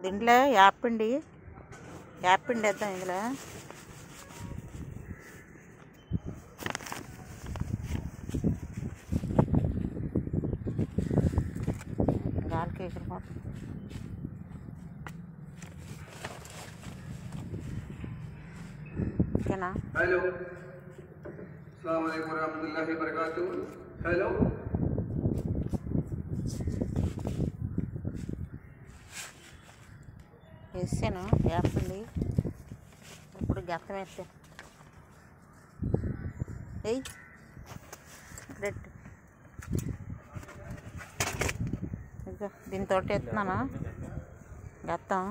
దీంట్లో యాపిండి వేద్దాం ఇందులో. గాలికి ఎగిరిపోతుంది. ఓకేనా? హలో, అస్సలాము అలైకుం వరహమతుల్లాహి వబరకాతుహు. హలో, వేసాను వేపండి. ఇప్పుడు గత్తం వేసాను. వెయ్యి బ్రెడ్ ఇదిగో దీంతో ఎత్తున్నాను గత్తం.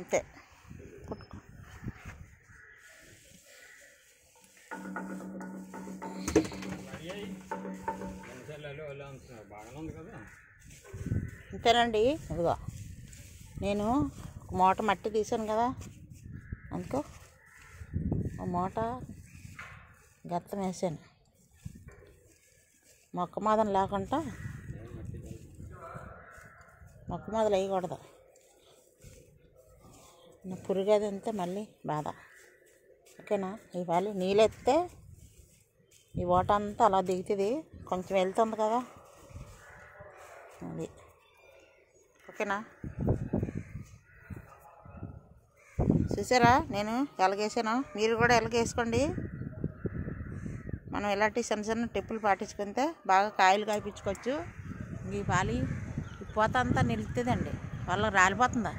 అంతే కుట్టుకో. అంతేనండి. ఇదిగో నేను ఒక మూట మట్టి తీసాను కదా, అందుకో ఒక మూట గత్తం వేసాను. మొక్క మాదం లేకుండా మొక్క మొదలు వేయకూడదు. పురుగు అది అంతే మళ్ళీ బాధ. ఓకేనా? ఇవాళ నీళ్ళు ఎత్తే ఈ ఓట అంతా అలా దిగుతుంది. కొంచెం వెళ్తుంది కదా అది. ఓకేనా? చూసారా నేను ఎలాగేసాను? మీరు కూడా ఎలాగేసుకోండి. మనం ఇలాంటి చిన్న చిన్న టిప్పులు పాటించుకుంటే బాగా కాయలు కాయించుకోవచ్చు. ఈ పాలి ఈ పూత అంతా నిలుతుందండి. వాళ్ళకి రాలిపోతుందా?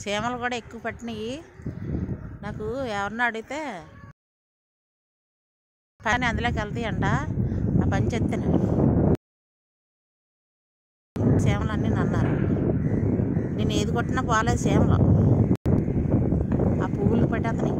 చీమలు కూడా ఎక్కువ పట్టినాయి. నాకు ఎవరన్నా అడిగితే పని అందులోకి వెళ్తాయి అంట. ఆ పని చెప్తాను. చీమలు అన్నీ అన్నారు. నేను ఏది కొట్టినా పోలేదు చీమలు. ఆ పువ్వులు పట్టేతని